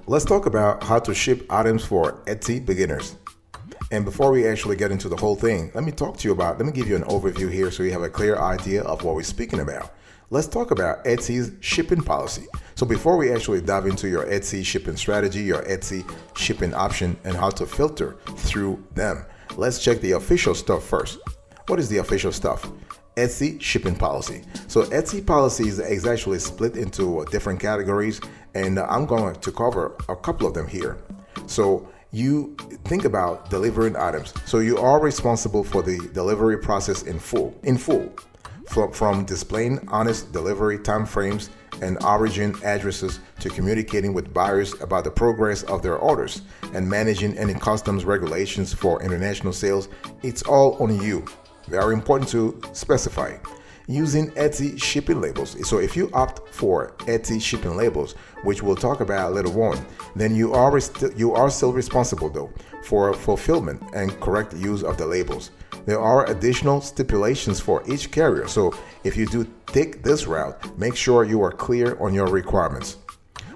Let's talk about how to ship items for Etsy beginners. And before we actually get into the whole thing, let me give you an overview here so you have a clear idea of what we're speaking about. Let's talk about Etsy's shipping policy. So before we actually dive into your Etsy shipping strategy, your Etsy shipping option, and how to filter through them, let's check the official stuff first. What is the official stuff? Etsy shipping policy. So Etsy policy is actually split into different categories, and I'm going to cover a couple of them here. So you think about delivering items. So you are responsible for the delivery process in full. From displaying honest delivery time frames and origin addresses to communicating with buyers about the progress of their orders and managing any customs regulations for international sales, it's all on you. Very important to specify. Using Etsy shipping labels. So if you opt for Etsy shipping labels, which we'll talk about later on, then you are still responsible though for fulfillment and correct use of the labels. There are additional stipulations for each carrier. So if you do take this route, make sure you are clear on your requirements.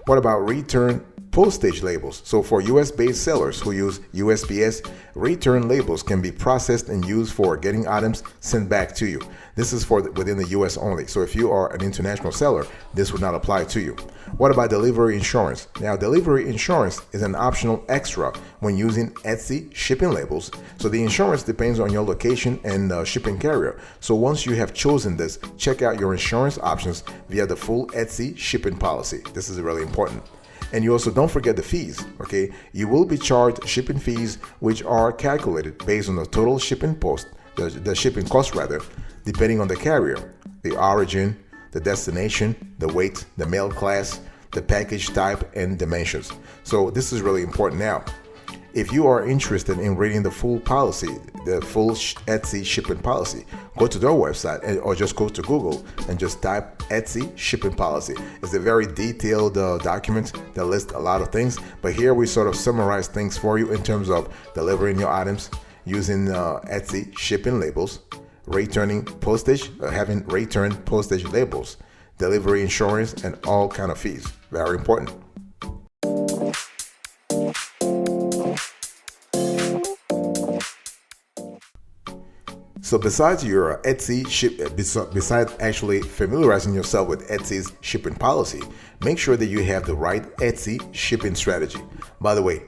What about return postage labels? So for US-based sellers who use USPS, return labels can be processed and used for getting items sent back to you. This is for within the US only. So if you are an international seller, this would not apply to you. What about delivery insurance? Now, delivery insurance is an optional extra when using Etsy shipping labels. So the insurance depends on your location and shipping carrier. So once you have chosen this, check out your insurance options via the full Etsy shipping policy. This is really important. And you also don't forget the fees, okay? You will be charged shipping fees, which are calculated based on the total shipping the shipping cost rather, depending on the carrier, the origin, the destination, the weight, the mail class, the package type, and dimensions. So this is really important now. If you are interested in reading the full policy, the full Etsy shipping policy, go to their website or just go to Google and just type Etsy shipping policy. It's a very detailed document that lists a lot of things, but here we sort of summarize things for you in terms of delivering your items, using Etsy shipping labels, returning postage, having return postage labels, delivery insurance, and all kind of fees. Very important. So besides your besides actually familiarizing yourself with Etsy's shipping policy, make sure that you have the right Etsy shipping strategy. By the way,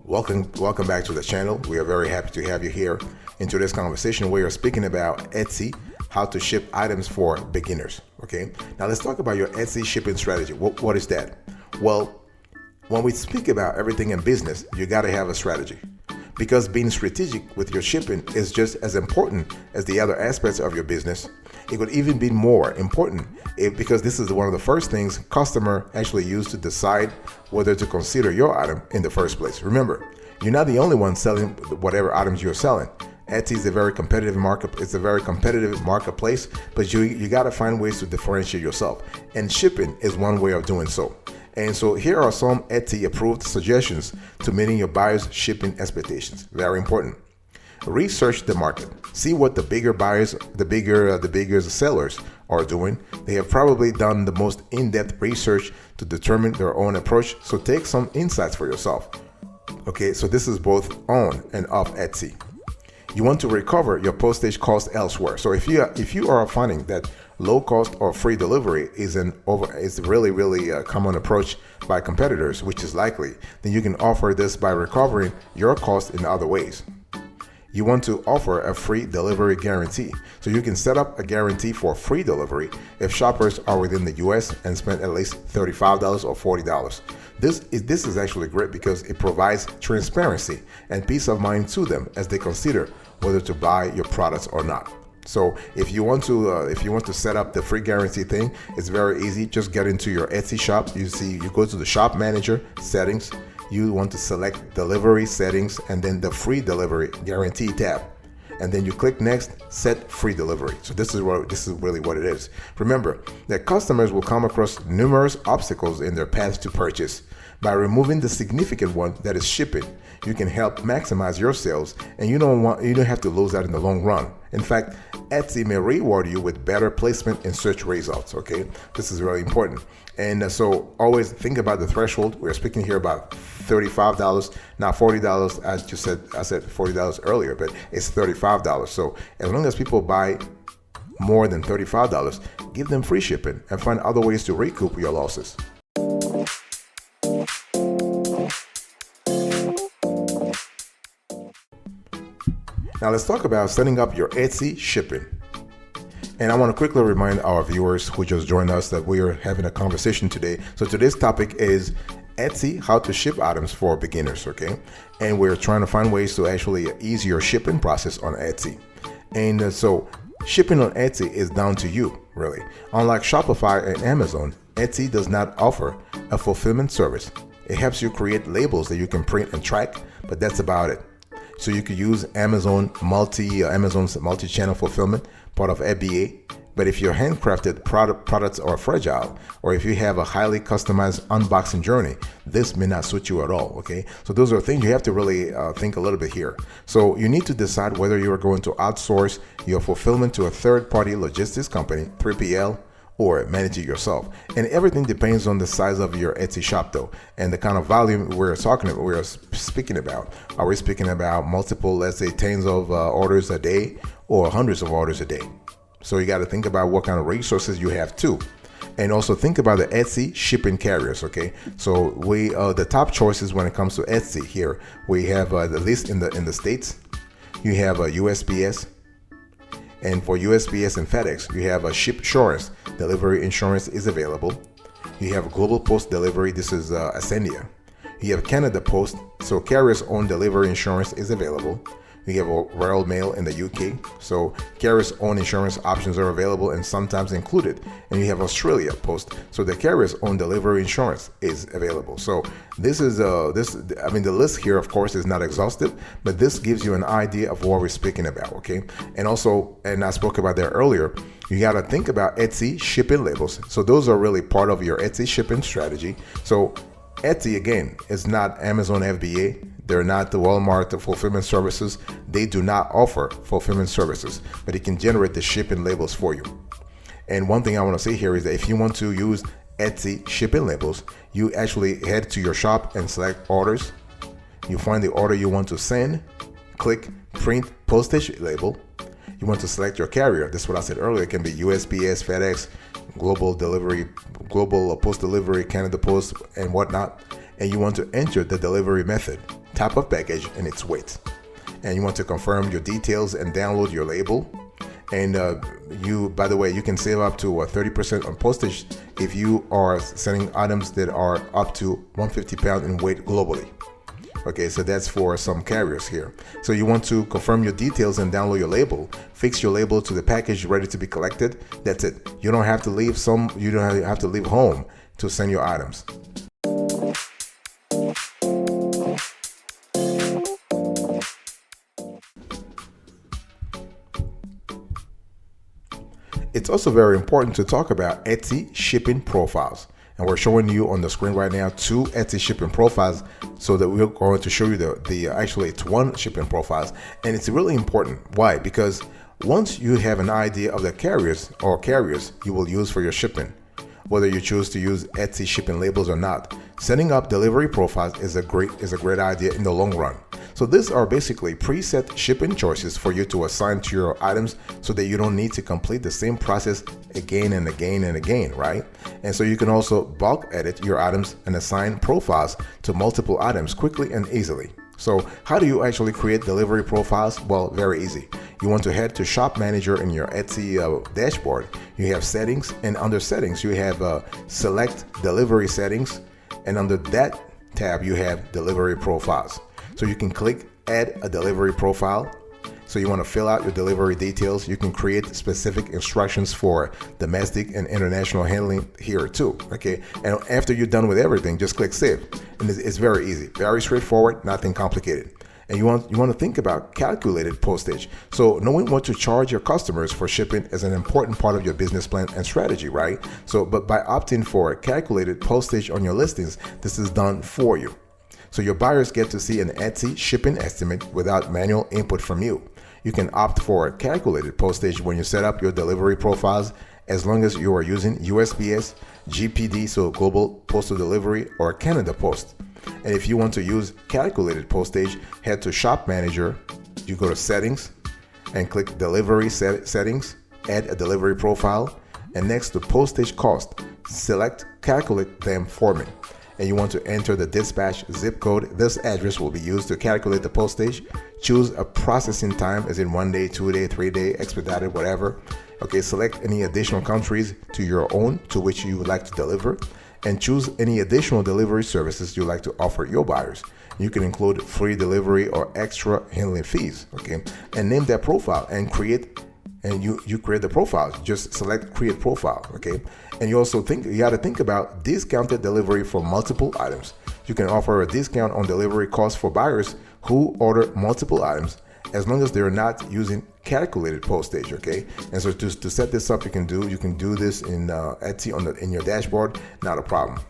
welcome back to the channel. We are very happy to have you here in today's conversation. We are speaking about Etsy, how to ship items for beginners. Okay, now let's talk about your Etsy shipping strategy. What is that? Well, when we speak about everything in business, you got to have a strategy. Because being strategic with your shipping is just as important as the other aspects of your business. It could even be more important because this is one of the first things customer actually use to decide whether to consider your item in the first place. Remember, you're not the only one selling whatever items you're selling. Etsy is a very competitive market. It's a very competitive marketplace, but you got to find ways to differentiate yourself, and shipping is one way of doing so. And so here are some Etsy approved suggestions to meeting your buyers' shipping expectations. Very important. Research the market. See what the bigger buyers, the bigger sellers are doing. They have probably done the most in-depth research to determine their own approach. So take some insights for yourself. Okay, so this is both on and off Etsy. You want to recover your postage cost elsewhere. So if you are finding that low cost or free delivery is really a common approach by competitors, which is likely, then you can offer this by recovering your cost in other ways. You want to offer a free delivery guarantee. So you can set up a guarantee for free delivery if shoppers are within the US and spend at least $35 or $40. This is actually great because it provides transparency and peace of mind to them as they consider whether to buy your products or not. So if you want to set up the free guarantee thing, it's very easy. Just get into your Etsy shop. You go to the shop manager settings. You want to select delivery settings and then the free delivery guarantee tab. And then you click next, set free delivery. So this is really what it is. Remember that customers will come across numerous obstacles in their path to purchase. By removing the significant one, that is shipping, you can help maximize your sales, and you don't have to lose that in the long run. In fact, Etsy may reward you with better placement in search results. Okay, this is really important. And so always think about the threshold. We're speaking here about $35, not $40. As you said, I said $40 earlier, but it's $35. So as long as people buy more than $35, give them free shipping and find other ways to recoup your losses. Now let's talk about setting up your Etsy shipping. And I want to quickly remind our viewers who just joined us that we are having a conversation today. So today's topic is Etsy, how to ship items for beginners, okay? And we're trying to find ways to actually ease your shipping process on Etsy. And so shipping on Etsy is down to you, really. Unlike Shopify and Amazon, Etsy does not offer a fulfillment service. It helps you create labels that you can print and track, but that's about it. So you could use Amazon's multi-channel fulfillment, part of FBA. But if your handcrafted products are fragile, or if you have a highly customized unboxing journey, this may not suit you at all, okay? So those are things you have to really think a little bit here. So you need to decide whether you are going to outsource your fulfillment to a third-party logistics company, 3PL, or manage it yourself. And everything depends on the size of your Etsy shop though, and the kind of volume we're speaking about. Are we speaking about multiple, let's say tens of orders a day, or hundreds of orders a day? So you got to think about what kind of resources you have too. And also think about the Etsy shipping carriers, okay? So we the top choices when it comes to Etsy here, we have the list in the States. You have USPS. And for USPS and FedEx, you have a ship insurance. Delivery insurance is available. You have Global Post Delivery. This is Ascendia. You have Canada Post. So carriers' own delivery insurance is available. You have Royal Mail in the UK. So carriers' own insurance options are available and sometimes included. And you have Australia Post. So the carriers' own delivery insurance is available. So this is the list here, of course, is not exhaustive, but this gives you an idea of what we're speaking about, okay? And also, and I spoke about that earlier, you got to think about Etsy shipping labels. So those are really part of your Etsy shipping strategy. So Etsy, again, is not Amazon FBA. They're not the Walmart, the fulfillment services. They do not offer fulfillment services, but it can generate the shipping labels for you. And one thing I want to say here is that if you want to use Etsy shipping labels, you actually head to your shop and select orders. You find the order you want to send, click print postage label. You want to select your carrier. This is what I said earlier. It can be USPS, FedEx, Global Post Delivery, Canada Post, and whatnot. And you want to enter the delivery method, type of package, and its weight. And you want to confirm your details and download your label. And by the way, you can save up to 30% on postage if you are sending items that are up to 150 pounds in weight globally. Okay, so that's for some carriers here. So you want to confirm your details and download your label. Fix your label to the package ready to be collected. That's it. You don't have to leave home to send your items. It's also very important to talk about Etsy shipping profiles. And we're showing you on the screen right now 2 Etsy shipping profiles, so that we're going to show you actually it's 1 shipping profiles. And it's really important. Why? Because once you have an idea of the carriers you will use for your shipping, whether you choose to use Etsy shipping labels or not, setting up delivery profiles is a great idea in the long run. So these are basically preset shipping choices for you to assign to your items, so that you don't need to complete the same process again and again and again, right? And so you can also bulk edit your items and assign profiles to multiple items quickly and easily. So how do you actually create delivery profiles? Well, very easy. You want to head to Shop Manager in your Etsy dashboard. You have settings, and under settings you have select delivery settings, and under that tab you have delivery profiles. So you can click add a delivery profile. So you want to fill out your delivery details. You can create specific instructions for domestic and international handling here too, okay? And after you're done with everything, just click save. And it's very easy, very straightforward, nothing complicated. And you want to think about calculated postage. So knowing what to charge your customers for shipping is an important part of your business plan and strategy, right? But by opting for calculated postage on your listings, this is done for you. So your buyers get to see an Etsy shipping estimate without manual input from you. You can opt for calculated postage when you set up your delivery profiles, as long as you are using USPS, GPD, so Global Postal Delivery, or Canada Post. And if you want to use calculated postage, head to Shop Manager, you go to Settings, and click Delivery Settings, add a delivery profile, and next to Postage Cost, select Calculate them for me. And you want to enter the dispatch zip code. This address will be used to calculate the postage. Choose a processing time, as in 1 day, 2 day, 3 day, expedited, whatever. Okay, select any additional countries to your own to which you would like to deliver, and choose any additional delivery services you like to offer your buyers. You can include free delivery or extra handling fees, okay? And name that profile and create, and you create the profile. Just select create profile, okay? And you also you got to think about discounted delivery for multiple items. You can offer a discount on delivery costs for buyers who order multiple items, as long as they're not using calculated postage, okay? And so to set this up, you can do this in Etsy in your dashboard, not a problem.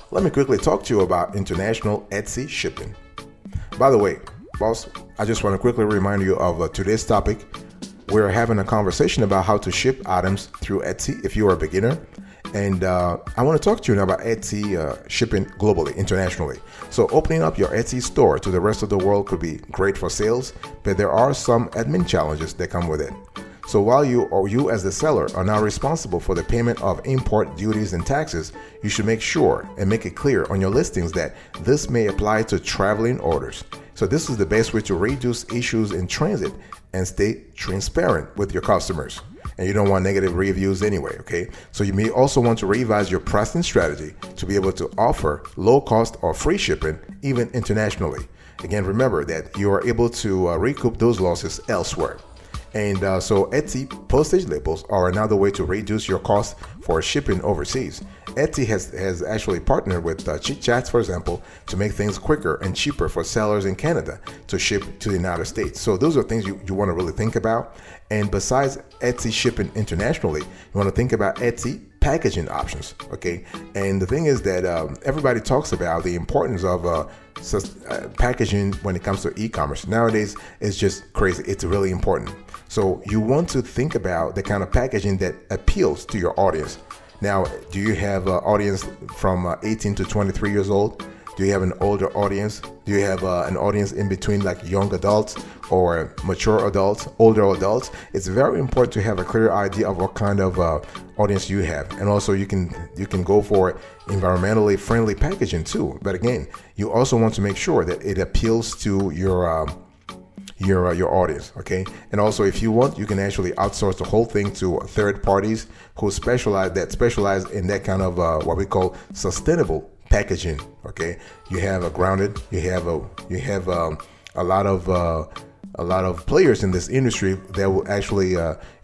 Let me quickly talk to you about international Etsy shipping. By the way, boss, I just want to quickly remind you of today's topic. We're having a conversation about how to ship items through Etsy if you are a beginner. And I want to talk to you now about Etsy shipping globally, internationally. So opening up your Etsy store to the rest of the world could be great for sales, but there are some admin challenges that come with it. So while you as the seller are now responsible for the payment of import duties and taxes, you should make sure and make it clear on your listings that this may apply to traveling orders. So this is the best way to reduce issues in transit and stay transparent with your customers. And you don't want negative reviews anyway, okay? So you may also want to revise your pricing strategy to be able to offer low cost or free shipping, even internationally. Again, remember that you are able to recoup those losses elsewhere. And so Etsy postage labels are another way to reduce your cost for shipping overseas. Etsy has actually partnered with Chit Chats, for example, to make things quicker and cheaper for sellers in Canada to ship to the United States. So those are things you want to really think about. And besides Etsy shipping internationally, you want to think about Etsy packaging options, okay? And the thing is that everybody talks about the importance of packaging when it comes to e-commerce. Nowadays, it's just crazy. It's really important. So you want to think about the kind of packaging that appeals to your audience. Now, do you have an audience from 18 to 23 years old? Do you have an older audience? Do you have an audience in between, like young adults or mature adults, older adults? It's very important to have a clear idea of what kind of audience you have. And also you can go for environmentally friendly packaging too. But again, you also want to make sure that it appeals to your audience, okay? And also, if you want, you can actually outsource the whole thing to third parties who specialize in that kind of what we call sustainable packaging, okay? You have a grounded, you have a lot of players in this industry that will actually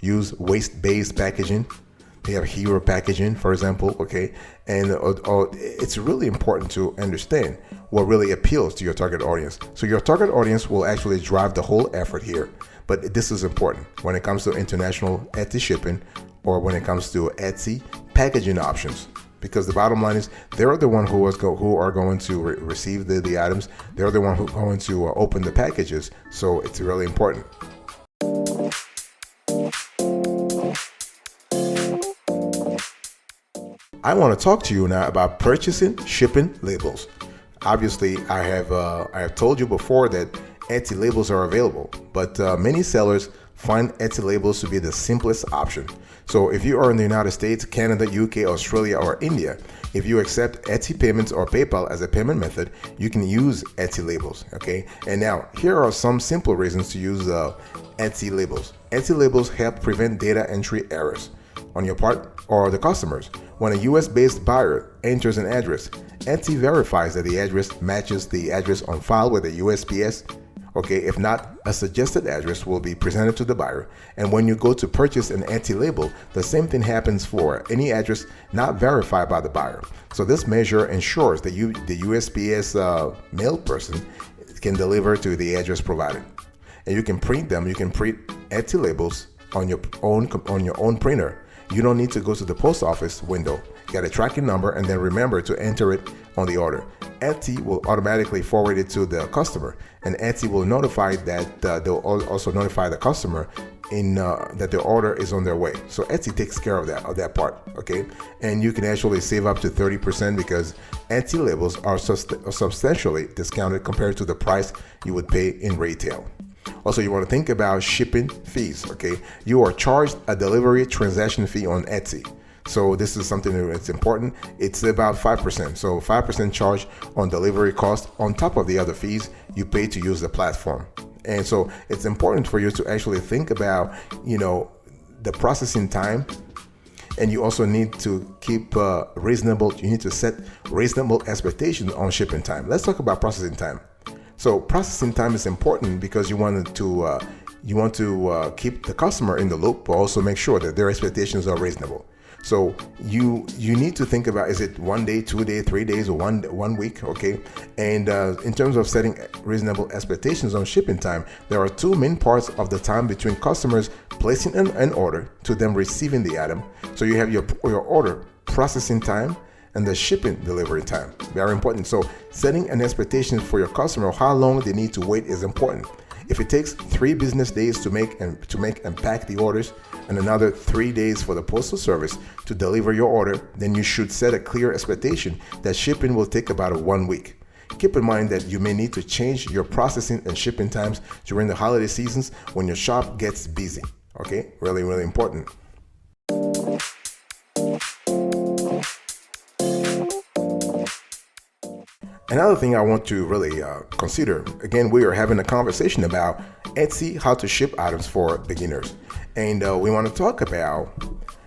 use waste-based packaging. They have hero packaging, for example, okay? And it's really important to understand what really appeals to your target audience. So your target audience will actually drive the whole effort here. But this is important when it comes to international Etsy shipping or when it comes to Etsy packaging options. Because the bottom line is they're the one who are going to receive the items. They're the one who are going to open the packages. So it's really important. I want to talk to you now about purchasing shipping labels. Obviously, I have told you before that Etsy labels are available, but many sellers find Etsy labels to be the simplest option. So if you are in the United States, Canada, UK, Australia, or India, if you accept Etsy payments or PayPal as a payment method, you can use Etsy labels, okay? And now, here are some simple reasons to use Etsy labels. Etsy labels help prevent data entry errors on your part or the customers. When a US-based buyer enters an address, Etsy verifies that the address matches the address on file with the USPS Okay, if not, a suggested address will be presented to the buyer. And when you go to purchase an Etsy label, the same thing happens for any address not verified by the buyer. So this measure ensures that the USPS mail person can deliver to the address provided. And you can print them. You can print Etsy labels on your own printer. You don't need to go to the post office window. Get a tracking number and then remember to enter it on the order. Etsy will automatically forward it to the customer, and Etsy will notify that they'll also notify the customer that the order is on their way. So Etsy takes care of that part, okay? And you can actually save up to 30% because Etsy labels are substantially discounted compared to the price you would pay in retail. Also, you want to think about shipping fees, okay? You are charged a delivery transaction fee on Etsy. So this is something that's important. It's about 5%. So 5% charge on delivery cost on top of the other fees you pay to use the platform. And so it's important for you to actually think about, the processing time. And you also need to keep you need to set reasonable expectations on shipping time. Let's talk about processing time. So processing time is important because you want to keep the customer in the loop, but also make sure that their expectations are reasonable. So you need to think about, is it 1 day, 2 days, 3 days, or one week, okay? And in terms of setting reasonable expectations on shipping time, there are two main parts of the time between customers placing an order to them receiving the item. So you have your order processing time and the shipping delivery time. Very important. So setting an expectation for your customer how long they need to wait is important. If it takes 3 business days to make and pack the orders, and another 3 days for the postal service to deliver your order, then you should set a clear expectation that shipping will take about 1 week. Keep in mind that you may need to change your processing and shipping times during the holiday seasons when your shop gets busy. Okay, really, really important. Another thing I want to really consider, again, we are having a conversation about Etsy, how to ship items for beginners. And we want to talk about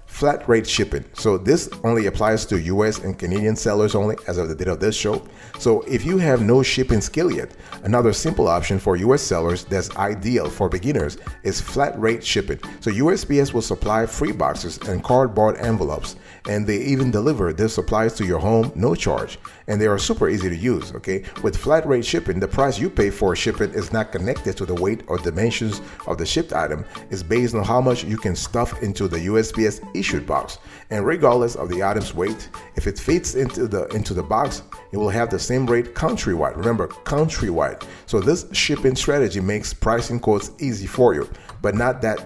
flat rate shipping. So this only applies to US and Canadian sellers only as of the date of this show. So if you have no shipping skill yet, another simple option for US sellers that's ideal for beginners is flat rate shipping. So USPS will supply free boxes and cardboard envelopes, and they even deliver their supplies to your home, no charge. And they are super easy to use, okay? With flat rate shipping, the price you pay for shipping is not connected to the weight or dimensions of the shipped item. It's based on how much you can stuff into the USPS issued box. And regardless of the item's weight, if it fits into the box, it will have the same rate countrywide. Remember, countrywide. So this shipping strategy makes pricing quotes easy for you. But not that,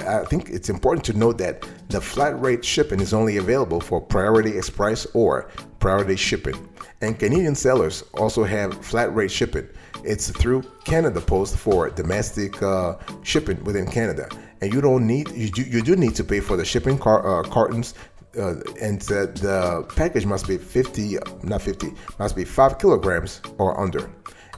I think it's important to note that the flat rate shipping is only available for Priority Express or Priority Shipping. And Canadian sellers also have flat rate shipping. It's through Canada Post for domestic shipping within Canada. And you do need to pay for the shipping cartons, and the package must be 5 kilograms or under.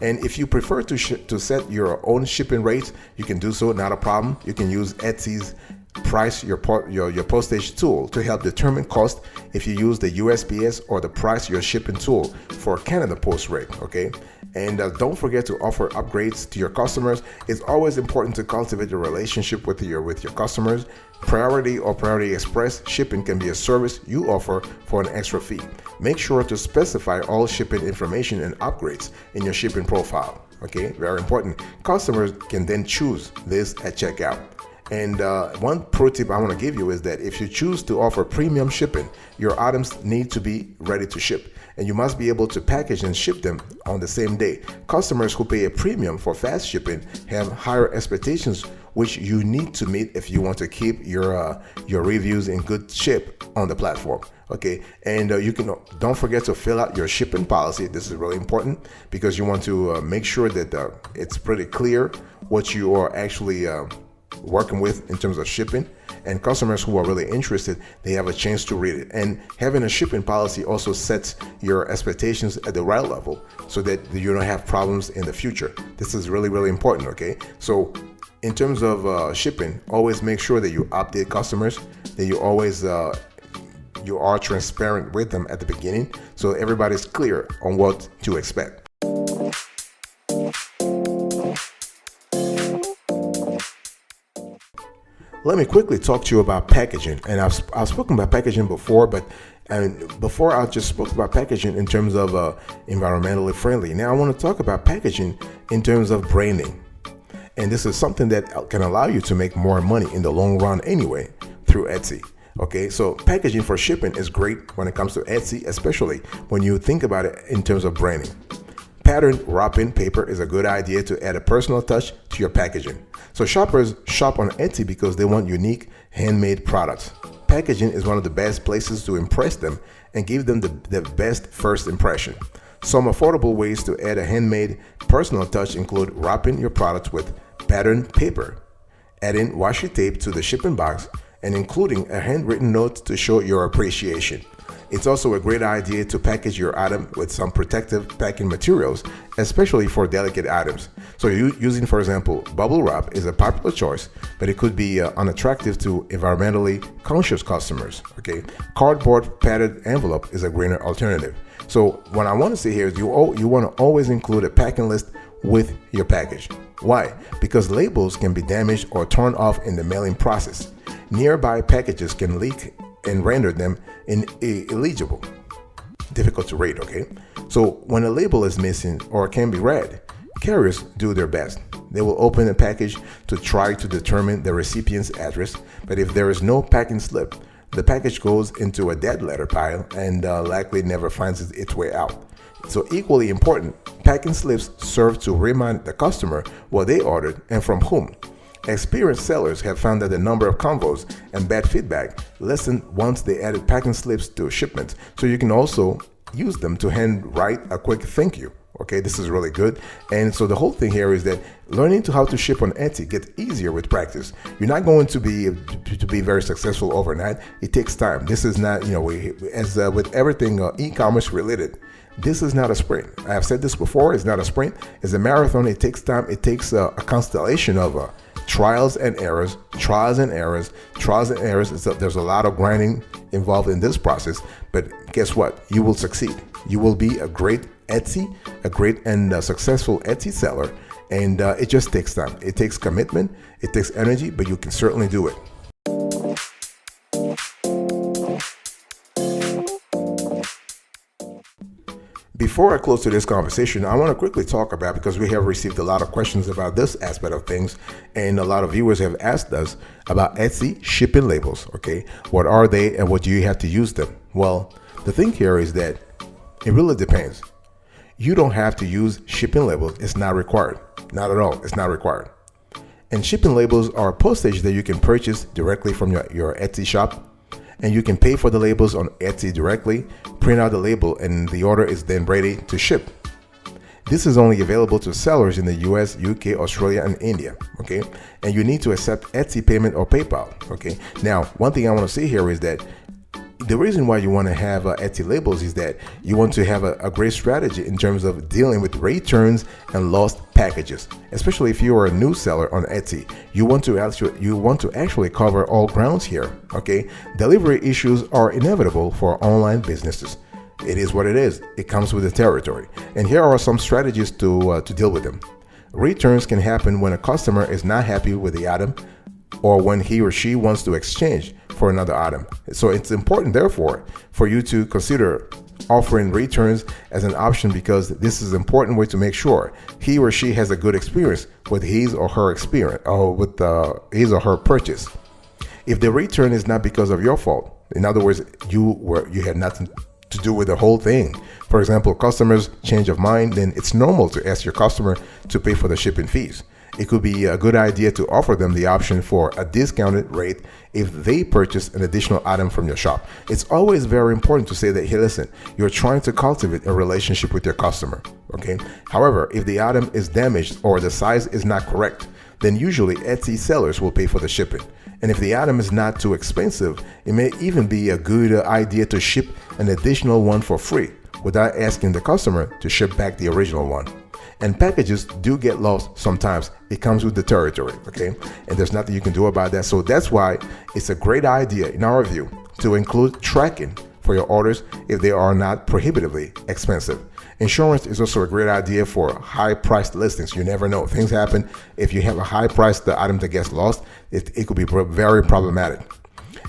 And if you prefer to set your own shipping rates, you can do so, not a problem. You can use Etsy's price your postage tool to help determine cost if you use the USPS or the price your shipping tool for Canada Post rate, okay? And don't forget to offer upgrades to your customers. It's always important to cultivate a relationship with your customers. Priority or Priority Express shipping can be a service you offer for an extra fee. Make sure to specify all shipping information and upgrades in your shipping profile. Okay, very important. Customers can then choose this at checkout. And one pro tip I want to give you is that if you choose to offer premium shipping, your items need to be ready to ship, and you must be able to package and ship them on the same day. Customers who pay a premium for fast shipping have higher expectations, which you need to meet if you want to keep your reviews in good shape on the platform. Okay, and don't forget to fill out your shipping policy. This is really important because you want to make sure that it's pretty clear what you are actually working with in terms of shipping, and customers who are really interested, they have a chance to read it. And having a shipping policy also sets your expectations at the right level so that you don't have problems in the future. This is really, really important, okay? So in terms of shipping, always make sure that you update customers, that you always you are transparent with them at the beginning so everybody's clear on what to expect. let me quickly talk to you about packaging. And I've spoken about packaging before, before I just spoke about packaging in terms of environmentally friendly. Now I want to talk about packaging in terms of branding. And this is something that can allow you to make more money in the long run anyway through Etsy. Okay, so packaging for shipping is great when it comes to Etsy, especially when you think about it in terms of branding. Patterned wrapping paper is a good idea to add a personal touch to your packaging. So shoppers shop on Etsy because they want unique handmade products. Packaging is one of the best places to impress them and give them the best first impression. Some affordable ways to add a handmade personal touch include wrapping your products with patterned paper, adding washi tape to the shipping box, and including a handwritten note to show your appreciation. It's also a great idea to package your item with some protective packing materials, especially for delicate items. So using, for example, bubble wrap is a popular choice, but it could be unattractive to environmentally conscious customers. Okay, cardboard padded envelope is a greener alternative. So what I want to say here is you want to always include a packing list with your package. Why? Because labels can be damaged or torn off in the mailing process. Nearby packages can leak and render them illegible, difficult to read. Okay, so when a label is missing or can be read, carriers do their best. They will open a package to try to determine the recipient's address, but if there is no packing slip, the package goes into a dead letter pile and likely never finds its way out. So equally important, packing slips serve to remind the customer what they ordered and from whom. Experienced sellers have found that the number of convos and bad feedback lessened once they added packing slips to shipments. So you can also use them to handwrite a quick thank you. Okay, this is really good. And so the whole thing here is that learning how to ship on Etsy gets easier with practice. You're not going to be very successful overnight. It takes time. This is not, with everything e-commerce related, this is not a sprint. I have said this before. It's not a sprint. It's a marathon. It takes time. It takes a constellation of trials and errors. There's a lot of grinding involved in this process, but guess what? You will succeed. You will be a great and successful Etsy seller, and it just takes time. It takes commitment. It takes energy, but you can certainly do it. Before I close to this conversation, I want to quickly talk about, because we have received a lot of questions about this aspect of things, and a lot of viewers have asked us about Etsy shipping labels. Okay, what are they and what do you have to use them? Well, the thing here is that it really depends. You don't have to use shipping labels. It's not required. Not at all. It's not required. And shipping labels are postage that you can purchase directly from your Etsy shop. And you can pay for the labels on Etsy directly, print out the label, and the order is then ready to ship. This is only available to sellers in the US, UK, Australia, and India. Okay, and you need to accept Etsy payment or PayPal. Okay, now one thing I want to say here is that the reason why you want to have Etsy labels is that you want to have a great strategy in terms of dealing with returns and lost packages. Especially if you are a new seller on Etsy, you want to actually cover all grounds here. Okay, delivery issues are inevitable for online businesses. It is what it is. It comes with the territory. And here are some strategies to deal with them. Returns can happen when a customer is not happy with the item, or when he or she wants to exchange for another item. So it's important, therefore, for you to consider offering returns as an option, because this is an important way to make sure he or she has a good experience with his or her experience, or with his or her purchase. If the return is not because of your fault, in other words, you had nothing to do with the whole thing. For example, customers change of mind, then it's normal to ask your customer to pay for the shipping fees. It could be a good idea to offer them the option for a discounted rate if they purchase an additional item from your shop. It's always very important to say that, hey, listen, you're trying to cultivate a relationship with your customer. Okay. However, if the item is damaged or the size is not correct, then usually Etsy sellers will pay for the shipping. And if the item is not too expensive, it may even be a good idea to ship an additional one for free without asking the customer to ship back the original one. And packages do get lost sometimes. It comes with the territory, okay? And there's nothing you can do about that. So that's why it's a great idea, in our view, to include tracking for your orders if they are not prohibitively expensive. Insurance is also a great idea for high-priced listings. You never know. Things happen. If you have a high price, the item that gets lost, it could be very problematic.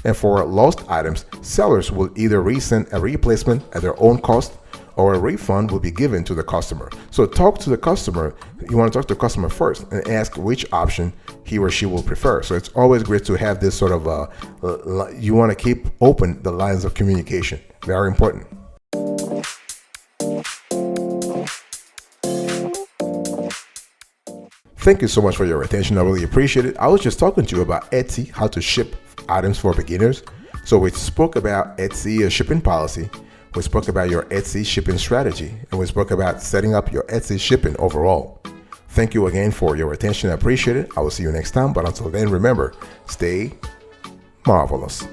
And for lost items, sellers will either resend a replacement at their own cost, or a refund will be given to the customer. So talk to the customer. You want to talk to the customer first and ask which option he or she will prefer. So it's always great to have this sort of, you want to keep open the lines of communication. Very important. Thank you so much for your attention. I really appreciate it. I was just talking to you about Etsy, how to ship items for beginners. So we spoke about Etsy shipping policy. We spoke about your Etsy shipping strategy, and we spoke about setting up your Etsy shipping overall. Thank you again for your attention. I appreciate it. I will see you next time. But until then, remember, stay marvelous.